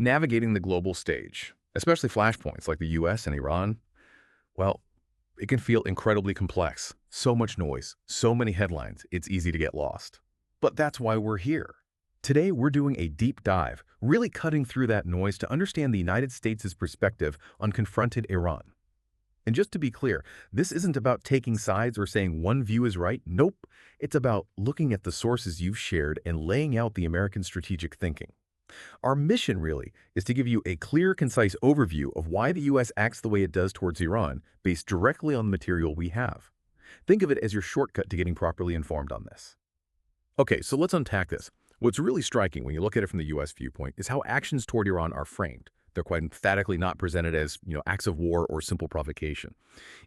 Navigating the global stage, especially flashpoints like the US and Iran, well, it can feel incredibly complex. So much noise, so many headlines, it's easy to get lost. But that's why we're here. Today, we're doing a deep dive, really cutting through that noise to understand the United States' perspective on confronted Iran. And just to be clear, this isn't about taking sides or saying one view is right. Nope. It's about looking at the sources you've shared and laying out the American strategic thinking. Our mission, really, is to give you a clear, concise overview of why the U.S. acts the way it does towards Iran, based directly on the material we have. Think of it as your shortcut to getting properly informed on this. Okay, so let's unpack this. What's really striking when you look at it from the U.S. viewpoint is how actions toward Iran are framed. They're quite emphatically not presented as, acts of war or simple provocation.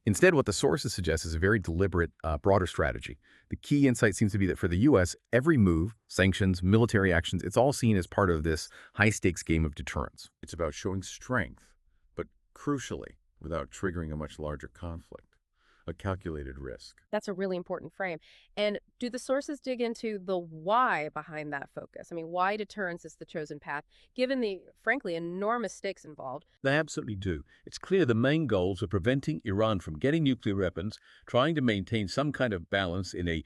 Instead, what the sources suggest is a very deliberate, broader strategy. The key insight seems to be that for the U.S., every move, sanctions, military actions, it's all seen as part of this high-stakes game of deterrence. It's about showing strength, but crucially, without triggering a much larger conflict, a calculated risk. That's a really important frame. And do the sources dig into the why behind that focus? I mean, why deterrence is the chosen path, given the, frankly, enormous stakes involved? They absolutely do. It's clear the main goals are preventing Iran from getting nuclear weapons, trying to maintain some kind of balance in a,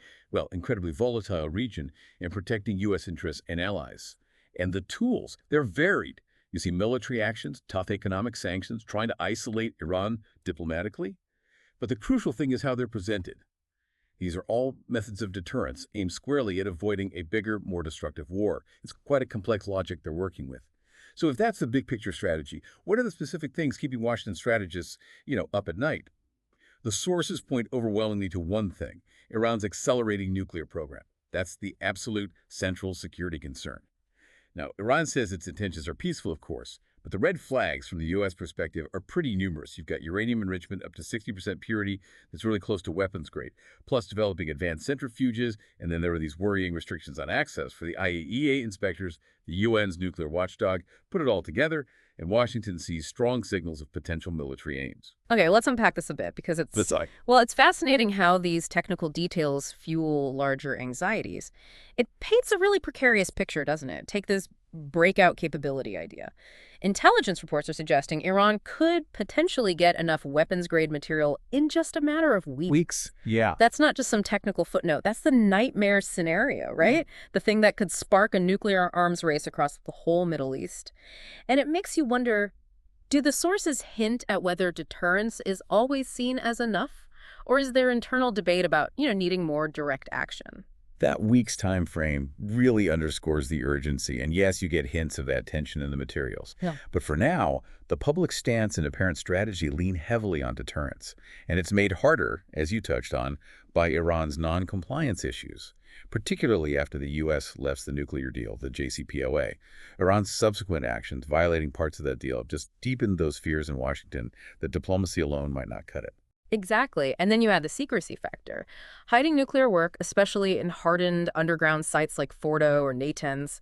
incredibly volatile region, and protecting U.S. interests and allies. And the tools, they're varied. You see military actions, tough economic sanctions, trying to isolate Iran diplomatically. But the crucial thing is how they're presented. These are all methods of deterrence aimed squarely at avoiding a bigger, more destructive war. It's quite a complex logic they're working with. So if that's the big picture strategy, what are the specific things keeping Washington strategists, up at night? The sources point overwhelmingly to one thing: Iran's accelerating nuclear program. That's the absolute central security concern. Now, Iran says its intentions are peaceful, of course, but the red flags from the U.S. perspective are pretty numerous. You've got uranium enrichment up to 60% purity that's really close to weapons grade, plus developing advanced centrifuges, and then there are these worrying restrictions on access for the IAEA inspectors, the UN's nuclear watchdog. Put it all together, and Washington sees strong signals of potential military aims. Okay, let's unpack this a bit because it's fascinating how these technical details fuel larger anxieties. It paints a really precarious picture, doesn't it? Take this breakout capability idea. Intelligence reports are suggesting Iran could potentially get enough weapons-grade material in just a matter of weeks. Weeks? Yeah. That's not just some technical footnote. That's the nightmare scenario, right? The thing that could spark a nuclear arms race across the whole Middle East. And it makes you wonder, do the sources hint at whether deterrence is always seen as enough? Or is there internal debate about, needing more direct action? That week's time frame really underscores the urgency, and yes, you get hints of that tension in the materials. Yeah. But for now, the public stance and apparent strategy lean heavily on deterrence, and it's made harder, as you touched on, by Iran's non-compliance issues, particularly after the U.S. left the nuclear deal, the JCPOA. Iran's subsequent actions violating parts of that deal have just deepened those fears in Washington that diplomacy alone might not cut it. Exactly. And then you add the secrecy factor. Hiding nuclear work, especially in hardened underground sites like Fordo or Natanz,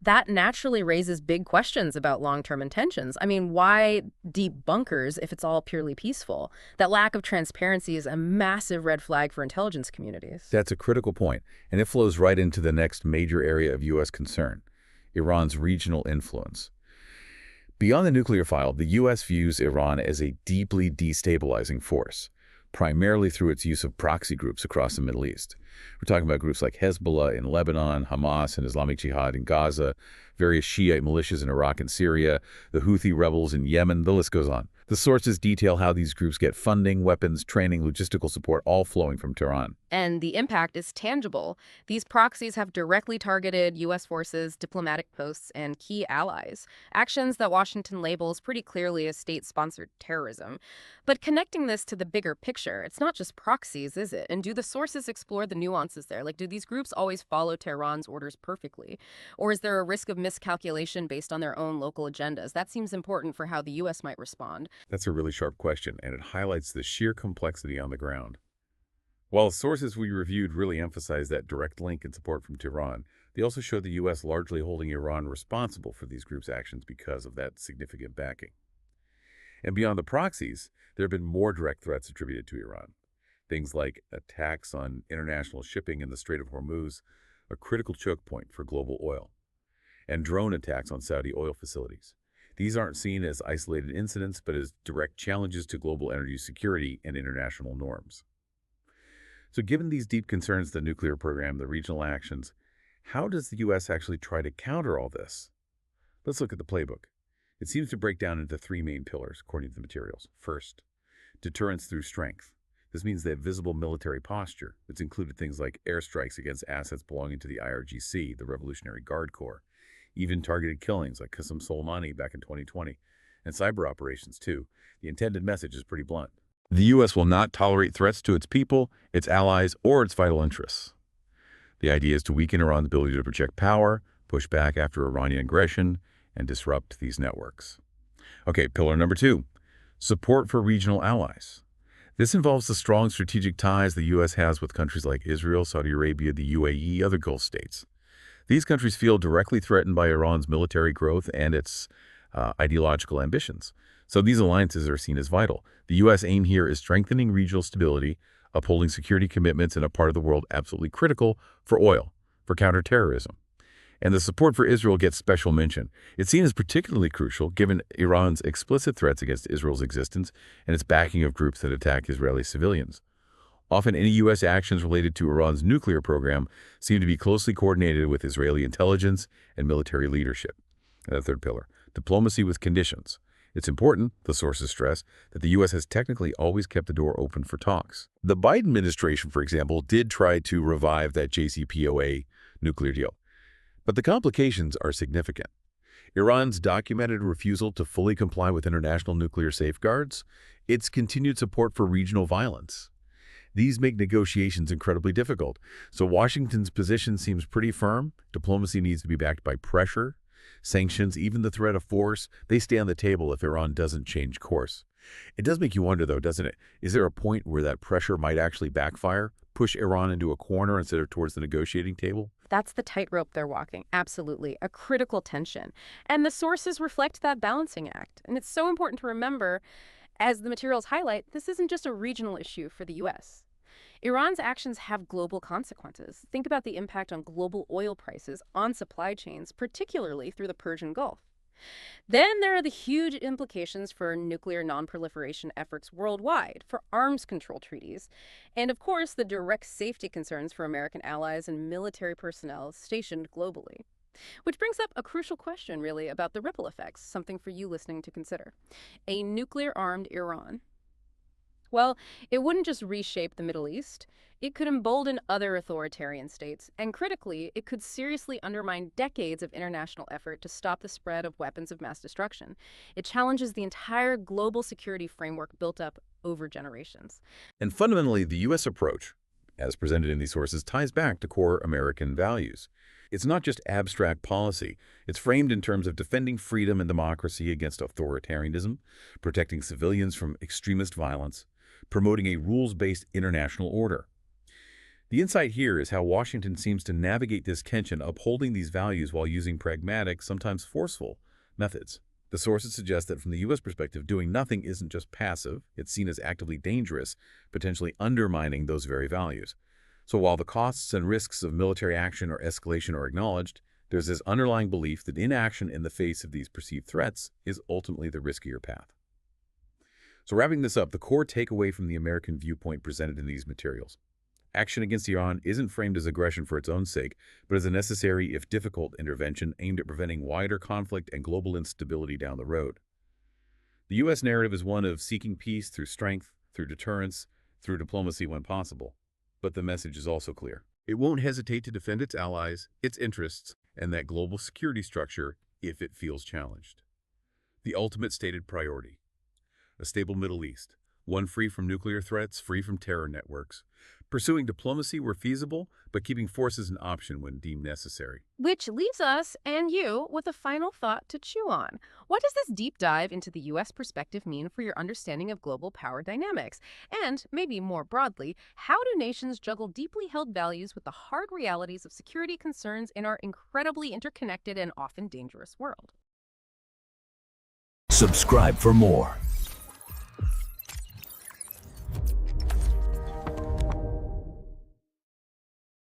that naturally raises big questions about long-term intentions. I mean, why deep bunkers if it's all purely peaceful? That lack of transparency is a massive red flag for intelligence communities. That's a critical point, and it flows right into the next major area of U.S. concern: Iran's regional influence. Beyond the nuclear file, the U.S. views Iran as a deeply destabilizing force, primarily through its use of proxy groups across the Middle East. We're talking about groups like Hezbollah in Lebanon, Hamas and Islamic Jihad in Gaza, various Shiite militias in Iraq and Syria, the Houthi rebels in Yemen, the list goes on. The sources detail how these groups get funding, weapons, training, logistical support, all flowing from Tehran. And the impact is tangible. These proxies have directly targeted U.S. forces, diplomatic posts, and key allies. Actions that Washington labels pretty clearly as state-sponsored terrorism. But connecting this to the bigger picture, it's not just proxies, is it? And do the sources explore the nuances there? Like, do these groups always follow Tehran's orders perfectly? Or is there a risk of miscalculation based on their own local agendas? That seems important for how the U.S. might respond. That's a really sharp question, and it highlights the sheer complexity on the ground. While the sources we reviewed really emphasize that direct link and support from Tehran, they also show the U.S. largely holding Iran responsible for these groups' actions because of that significant backing. And beyond the proxies, there have been more direct threats attributed to Iran. Things like attacks on international shipping in the Strait of Hormuz, a critical choke point for global oil. and drone attacks on Saudi oil facilities. These aren't seen as isolated incidents, but as direct challenges to global energy security and international norms. So given these deep concerns, the nuclear program, the regional actions, how does the U.S. actually try to counter all this? Let's look at the playbook. It seems to break down into three main pillars, according to the materials. First, deterrence through strength. This means they have visible military posture. It's included things like airstrikes against assets belonging to the IRGC, the Revolutionary Guard Corps, even targeted killings like Qasem Soleimani back in 2020, and cyber operations too. The intended message is pretty blunt. The U.S. will not tolerate threats to its people, its allies, or its vital interests. The idea is to weaken Iran's ability to project power, push back after Iranian aggression, and disrupt these networks. Okay, pillar number 2, support for regional allies. This involves the strong strategic ties the U.S. has with countries like Israel, Saudi Arabia, the UAE, other Gulf states. These countries feel directly threatened by Iran's military growth and its ideological ambitions. So these alliances are seen as vital. The U.S. aim here is strengthening regional stability, upholding security commitments in a part of the world absolutely critical for oil, for counterterrorism. And the support for Israel gets special mention. It's seen as particularly crucial given Iran's explicit threats against Israel's existence and its backing of groups that attack Israeli civilians. Often, any U.S. actions related to Iran's nuclear program seem to be closely coordinated with Israeli intelligence and military leadership. And the third pillar, diplomacy with conditions. It's important, the sources stress, that the U.S. has technically always kept the door open for talks. The Biden administration, for example, did try to revive that JCPOA nuclear deal. But the complications are significant. Iran's documented refusal to fully comply with international nuclear safeguards, its continued support for regional violence. These make negotiations incredibly difficult. So Washington's position seems pretty firm. Diplomacy needs to be backed by pressure, sanctions, even the threat of force. They stay on the table if Iran doesn't change course. It does make you wonder, though, doesn't it? Is there a point where that pressure might actually backfire, push Iran into a corner instead of towards the negotiating table? That's the tightrope they're walking. Absolutely. A critical tension. And the sources reflect that balancing act. And it's so important to remember, as the materials highlight, this isn't just a regional issue for the U.S. Iran's actions have global consequences. Think about the impact on global oil prices, on supply chains, particularly through the Persian Gulf. Then there are the huge implications for nuclear non-proliferation efforts worldwide, for arms control treaties, and of course the direct safety concerns for American allies and military personnel stationed globally. Which brings up a crucial question, really, about the ripple effects, something for you listening to consider. A nuclear-armed Iran. Well, it wouldn't just reshape the Middle East. It could embolden other authoritarian states, and critically, it could seriously undermine decades of international effort to stop the spread of weapons of mass destruction. It challenges the entire global security framework built up over generations. And fundamentally, the U.S. approach, as presented in these sources, ties back to core American values. It's not just abstract policy. It's framed in terms of defending freedom and democracy against authoritarianism, protecting civilians from extremist violence, promoting a rules-based international order. The insight here is how Washington seems to navigate this tension, upholding these values while using pragmatic, sometimes forceful, methods. The sources suggest that from the U.S. perspective, doing nothing isn't just passive. It's seen as actively dangerous, potentially undermining those very values. So while the costs and risks of military action or escalation are acknowledged, there's this underlying belief that inaction in the face of these perceived threats is ultimately the riskier path. So wrapping this up, the core takeaway from the American viewpoint presented in these materials. Action against Iran isn't framed as aggression for its own sake, but as a necessary, if difficult, intervention aimed at preventing wider conflict and global instability down the road. The U.S. narrative is one of seeking peace through strength, through deterrence, through diplomacy when possible. But the message is also clear. It won't hesitate to defend its allies, its interests, and that global security structure if it feels challenged. The ultimate stated priority. A stable Middle East, one free from nuclear threats, free from terror networks, pursuing diplomacy where feasible, but keeping force as an option when deemed necessary. Which leaves us and you with a final thought to chew on. What does this deep dive into the U.S. perspective mean for your understanding of global power dynamics? And, maybe more broadly, how do nations juggle deeply held values with the hard realities of security concerns in our incredibly interconnected and often dangerous world? Subscribe for more.